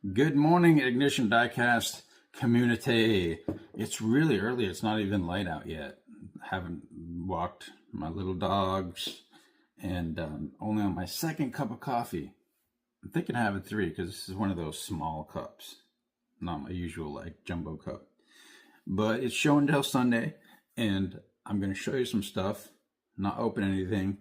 Good morning, Ignition Diecast community. It's really early. It's not even light out yet. Haven't walked my little dogs, and only on my second cup of coffee. I'm thinking of having three because this is one of those small cups, not my usual like jumbo cup. But it's show and tell Sunday, and I'm going to show you some stuff. Not open anything.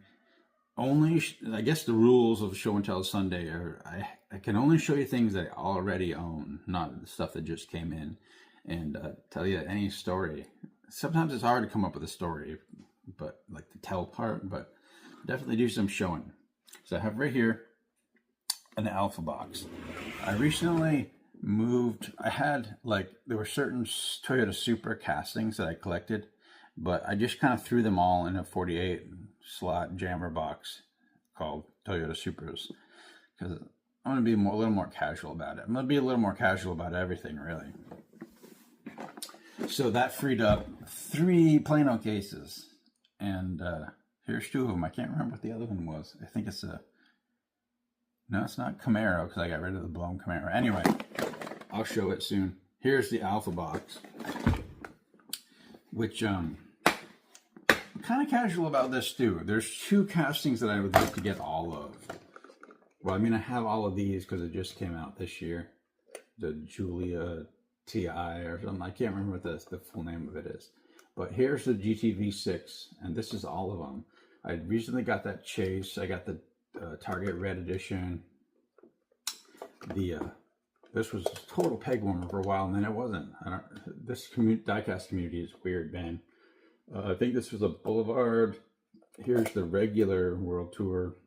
Only, I guess the rules of show and tell Sunday are I can only show you things that I already own, not the stuff that just came in, and tell you any story. Sometimes it's hard to come up with a story, but like the tell part, but definitely do some showing. So I have right here an alpha box. I recently moved, there were certain Toyota Supra castings that I collected, but I just kind of threw them all in a 48 slot jammer box called Toyota Supras because I'm going to be a little more casual about it. I'm going to be a little more casual about everything, really. So that freed up 3 Plano cases, and here's 2 of them. I can't remember what the other one was. I think it's no, it's not Camaro because I got rid of the blown Camaro. Anyway, I'll show it soon. Here's the alpha box, which I'm kind of casual about this too. There's 2 castings that I would like to get all of. Well, I mean, I have all of these because it just came out this year. The Julia TI or something. I can't remember what the full name of it is. But here's the GTV6, and this is all of them. I recently got that Chase. I got the Target Red Edition. This was a total peg warmer for a while, and then it wasn't. This diecast community is weird, man. I think this was a Boulevard. Here's the regular World Tour.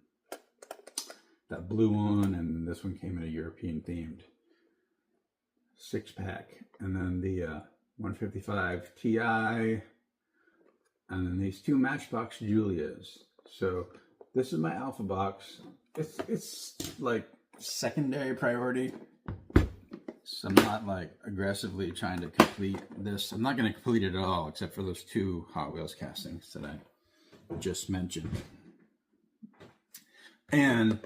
That blue one, and this one came in a European themed 6-pack. And then the 155 Ti, and then these 2 Matchbox Julias. So this is my alpha box. It's like secondary priority. So I'm not like aggressively trying to complete this. I'm not going to complete it at all, except for those 2 Hot Wheels castings that I just mentioned. And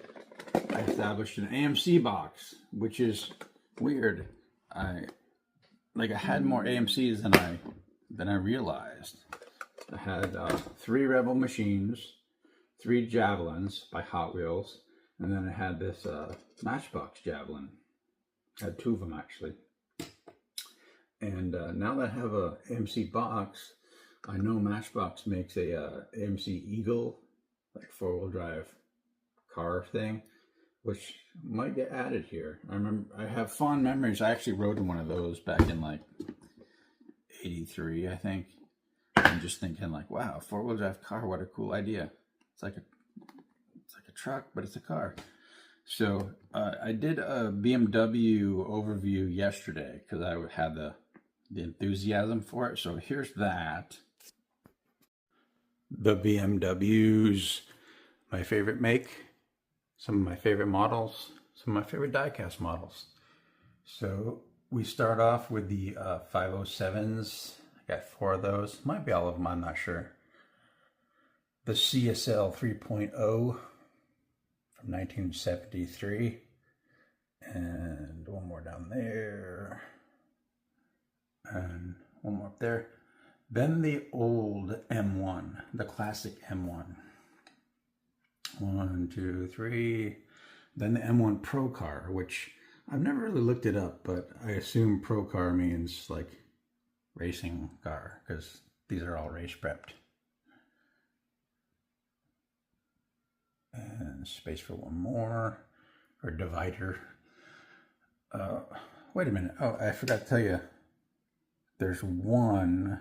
I established an AMC box, which is weird. I had more AMCs than I realized. I had 3 Rebel machines, 3 Javelins by Hot Wheels, and then I had this Matchbox Javelin. I had 2 of them actually. And now that I have a AMC box, I know Matchbox makes a AMC Eagle, like 4-wheel drive car thing, which might get added here. I remember I have fond memories. I actually rode in one of those back in like 83, I think. I'm just thinking like, wow, 4-wheel drive car, what a cool idea. It's like a truck, but it's a car. So I did a BMW overview yesterday because I had the enthusiasm for it. So here's that. The BMWs, my favorite make, some of my favorite models, some of my favorite diecast models. So we start off with the 507s. I got 4 of those. Might be all of them, I'm not sure. The CSL 3.0 from 1973. And one more down there. And one more up there. Then the old M1, the classic M1. 1, 2, 3. Then the M1 Pro Car, which I've never really looked it up, but I assume Pro Car means like racing car because these are all race prepped. And space for one more, or divider. Wait a minute. Oh, I forgot to tell you. There's one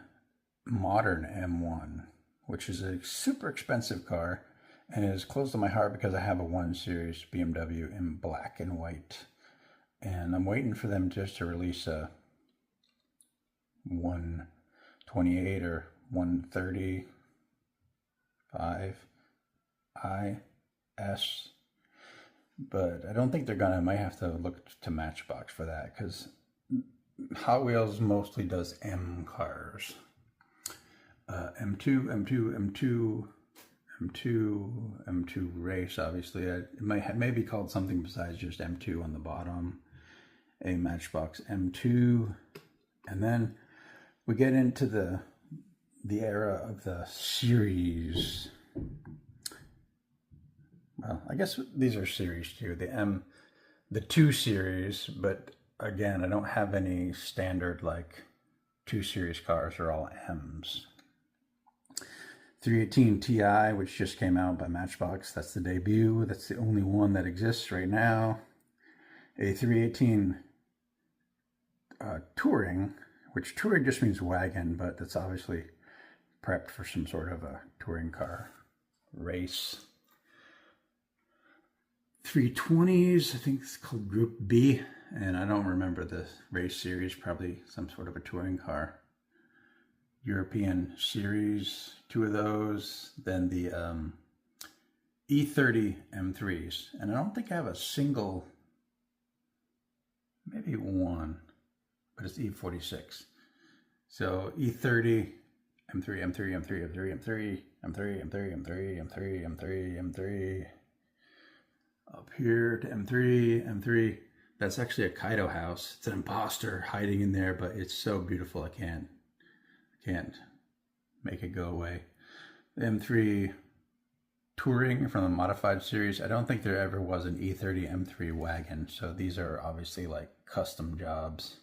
modern M1, which is a super expensive car. And it is close to my heart because I have a 1 Series BMW in black and white. And I'm waiting for them just to release a 128 or 135 IS. But I don't think they're gonna. I might have to look to Matchbox for that because Hot Wheels mostly does M cars. M2 race, obviously. It may be called something besides just M2 on the bottom. a Matchbox M2, and then we get into the era of the series. Well, I guess these are series too. The 2 series, but again, I don't have any standard like 2 series cars. Are all M's. 318 Ti, which just came out by Matchbox. That's the debut. That's the only one that exists right now. A 318 Touring, which touring just means wagon, but that's obviously prepped for some sort of a touring car race. 320s, I think it's called Group B, and I don't remember the race series, probably some sort of a touring car. European series, 2 of those. Then the E30 M3s, and I don't think I have a single, maybe one, but it's E46. So E30, M3, M3, M3, M3, M3, M3, M3, M3, M3, M3, M3. Up here to M3, M3. That's actually a Kaido house. It's an imposter hiding in there, but it's so beautiful I can't make it go away. The M3 Touring from the modified series. I don't think there ever was an E30 M3 wagon, so these are obviously like custom jobs.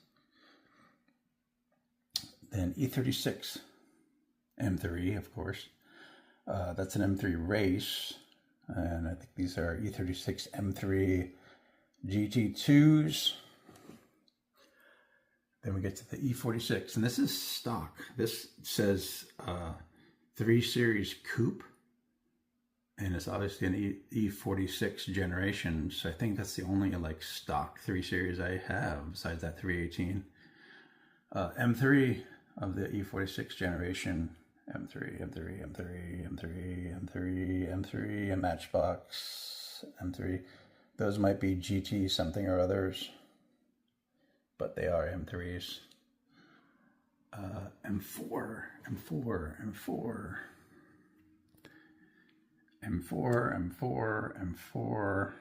Then E36 M3, of course. That's an M3 race, and I think these are E36 M3 GT2s. Then we get to the E46, and this is stock. This says 3 Series Coupe, and it's obviously an E46 generation, so I think that's the only like stock 3 Series I have, besides that 318. M3 of the E46 generation, M3, M3, M3, M3, M3, M3, and Matchbox, M3. Those might be GT something or others, but they are M3s. M4, M4, M4, M4, M4, M4,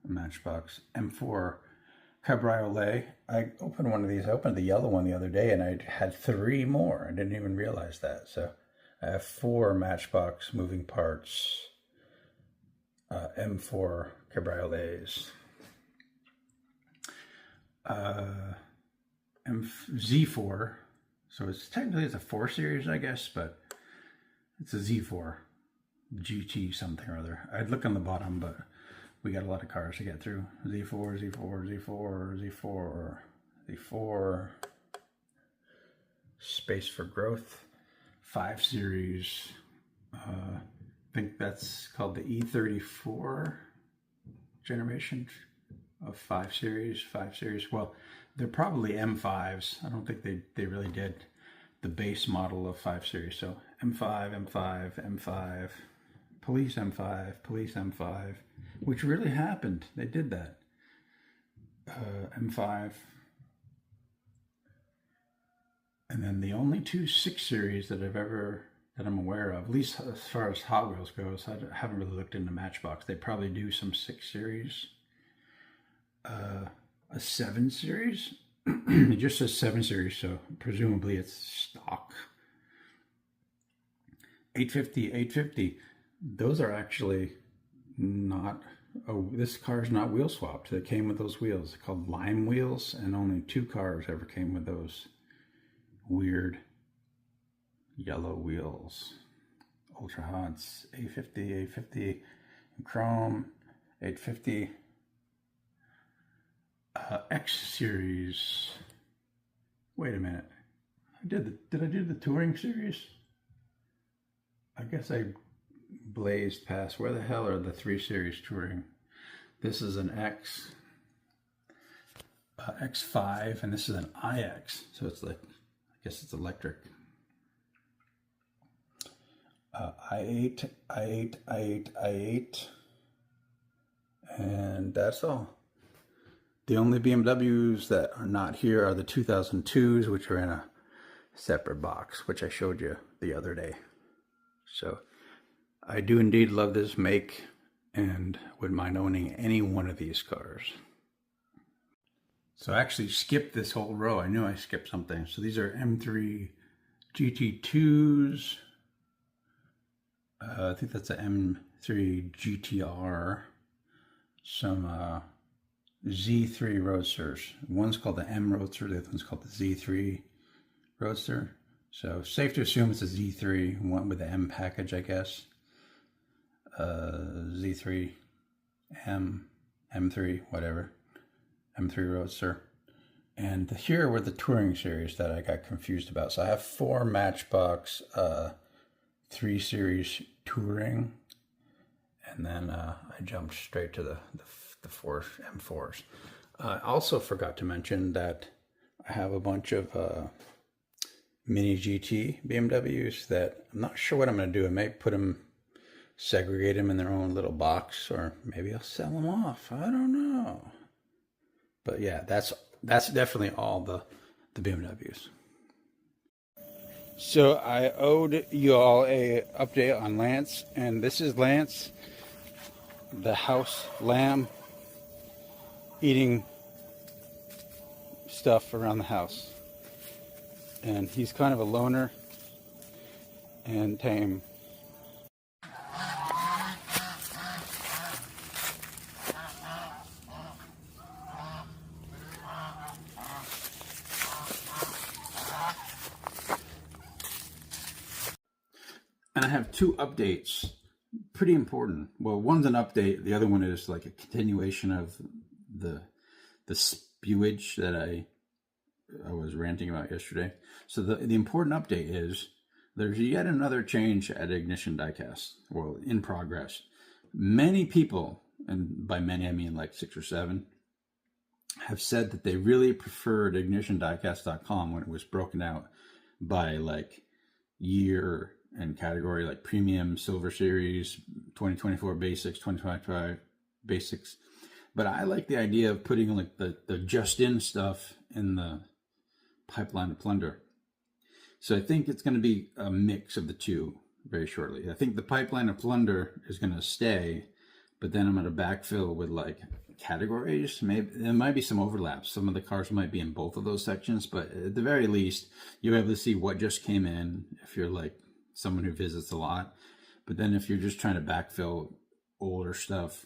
Matchbox, M4 Cabriolet. I opened one of these. I opened the yellow one the other day, and I had 3 more. I didn't even realize that. So I have 4 Matchbox moving parts, M4 Cabriolets. Z4. So it's technically a 4 Series, I guess, but it's a Z4 GT something or other. I'd look on the bottom, but we got a lot of cars to get through. Z4, Z4, Z4, Z4, Z4. Space for Growth. 5 Series. I think that's called the E34 generation of 5 Series. 5 Series. Well, they're probably M5s. I don't think they really did the base model of 5 Series. So M5, M5, M5, Police M5, Police M5, which really happened. They did that. M5. And then the only 2 6 Series that I'm aware of, at least as far as Hot Wheels goes, I haven't really looked into Matchbox. They probably do some 6 Series. A 7 Series. It just says 7 Series, so presumably it's stock. 850, 850. Those are actually not, this car's not wheel swapped. They came with those wheels. They're called lime wheels, and only 2 cars ever came with those weird yellow wheels. Ultra Hots, 850, 850, Chrome, 850. X Series. Wait a minute. Did I do the Touring Series? I guess I blazed past. Where the hell are the 3 Series Touring? This is an X, X5, and this is an iX. So it's like, I guess it's electric. I8, I8, I8, I8, and that's all. The only BMWs that are not here are the 2002s, which are in a separate box, which I showed you the other day. So I do indeed love this make and would mind owning any one of these cars. So I actually skipped this whole row. I knew I skipped something. So these are M3 GT2s. I think that's an M3 GTR. Some Z3 Roadsters. One's called the M Roadster, the other one's called the Z3 Roadster. So safe to assume it's a Z3, one with the M package, I guess. Z3, M, M3, whatever. M3 Roadster. And here were the touring series that I got confused about. So I have 4 Matchbox 3 Series Touring. And then I jumped straight to the 4 M4s. I also forgot to mention that I have a bunch of mini GT BMWs that I'm not sure what I'm going to do. I may put them, segregate them in their own little box, or maybe I'll sell them off. I don't know. But yeah, that's definitely all the BMWs. So I owed you all a update on Lance, and this is Lance, the house lamb, eating stuff around the house. And he's kind of a loner and tame. And I have 2 updates, pretty important. Well, one's an update, the other one is like a continuation of the spewage that I was ranting about yesterday. So the important update is there's yet another change at Ignition Diecast, well, in progress. Many people, and by many I mean like 6 or 7, have said that they really preferred ignitiondiecast.com when it was broken out by like year and category, like premium, silver series, 2024 basics, 2025 basics. But I like the idea of putting like the just in stuff in the pipeline of plunder. So I think it's going to be a mix of the two very shortly. I think the pipeline of plunder is going to stay, but then I'm going to backfill with like categories. Maybe there might be some overlaps. Some of the cars might be in both of those sections, but at the very least, you'll be able to see what just came in if you're like someone who visits a lot. But then if you're just trying to backfill older stuff,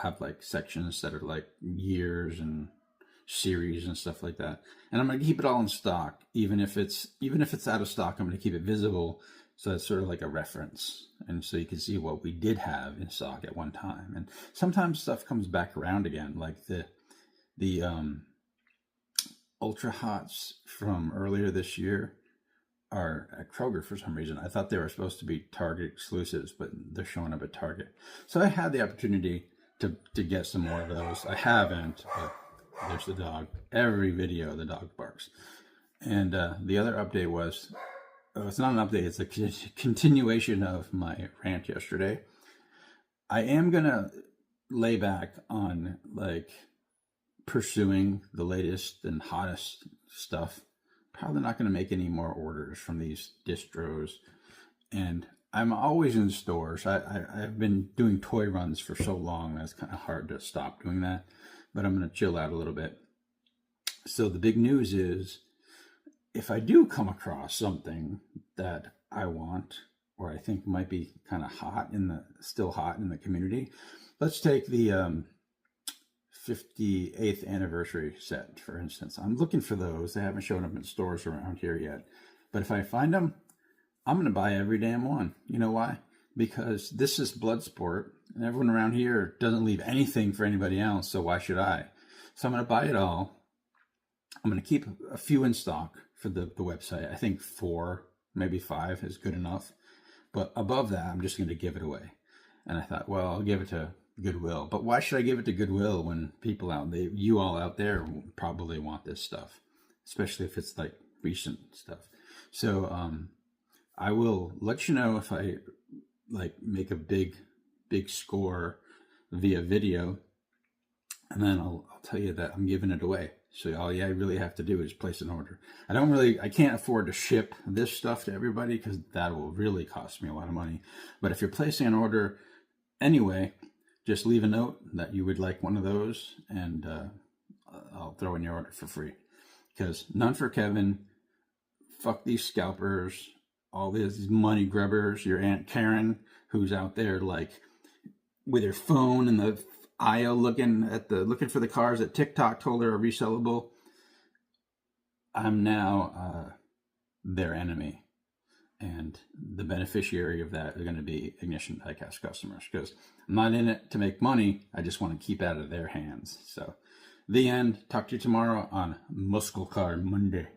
have like sections that are like years and series and stuff like that. And I'm going to keep it all in stock, even if it's out of stock. I'm going to keep it visible, so it's sort of like a reference, and so you can see what we did have in stock at one time. And sometimes stuff comes back around again, like the Ultra Hots from earlier this year are at Kroger for some reason. I thought they were supposed to be Target exclusives, but they're showing up at Target. So I had the opportunity to get some more of those. I haven't, but there's the dog. Every video, the dog barks. And the other update was, it's not an update, it's a continuation of my rant yesterday. I am going to lay back on like pursuing the latest and hottest stuff. Probably not going to make any more orders from these distros. And I'm always in stores. I've been doing toy runs for so long that it's kind of hard to stop doing that. But I'm going to chill out a little bit. So the big news is, if I do come across something that I want, or I think might be kind of still hot in the community, let's take the 58th anniversary set, for instance. I'm looking for those. They haven't shown up in stores around here yet. But if I find them, I'm going to buy every damn one. You know why? Because this is Bloodsport, and everyone around here doesn't leave anything for anybody else, so why should I? So I'm going to buy it all. I'm going to keep a few in stock for the website. I think 4, maybe 5 is good enough. But above that, I'm just going to give it away. And I thought, well, I'll give it to Goodwill. But why should I give it to Goodwill when you all out there probably want this stuff, especially if it's like recent stuff. So I will let you know if I like make a big score via video, and then I'll tell you that I'm giving it away. So all I really have to do is place an order. I can't afford to ship this stuff to everybody because that will really cost me a lot of money. But if you're placing an order anyway, just leave a note that you would like one of those, and I'll throw in your order for free. Because none for Kevin. Fuck these scalpers, all these money grubbers. Your Aunt Karen, who's out there like with her phone in the aisle looking for the cars that TikTok told her are resellable. I'm now their enemy, and the beneficiary of that are going to be Ignition Diecast customers, because I'm not in it to make money. I just want to keep out of their hands. So, the end. Talk to you tomorrow on Muscle Car Monday.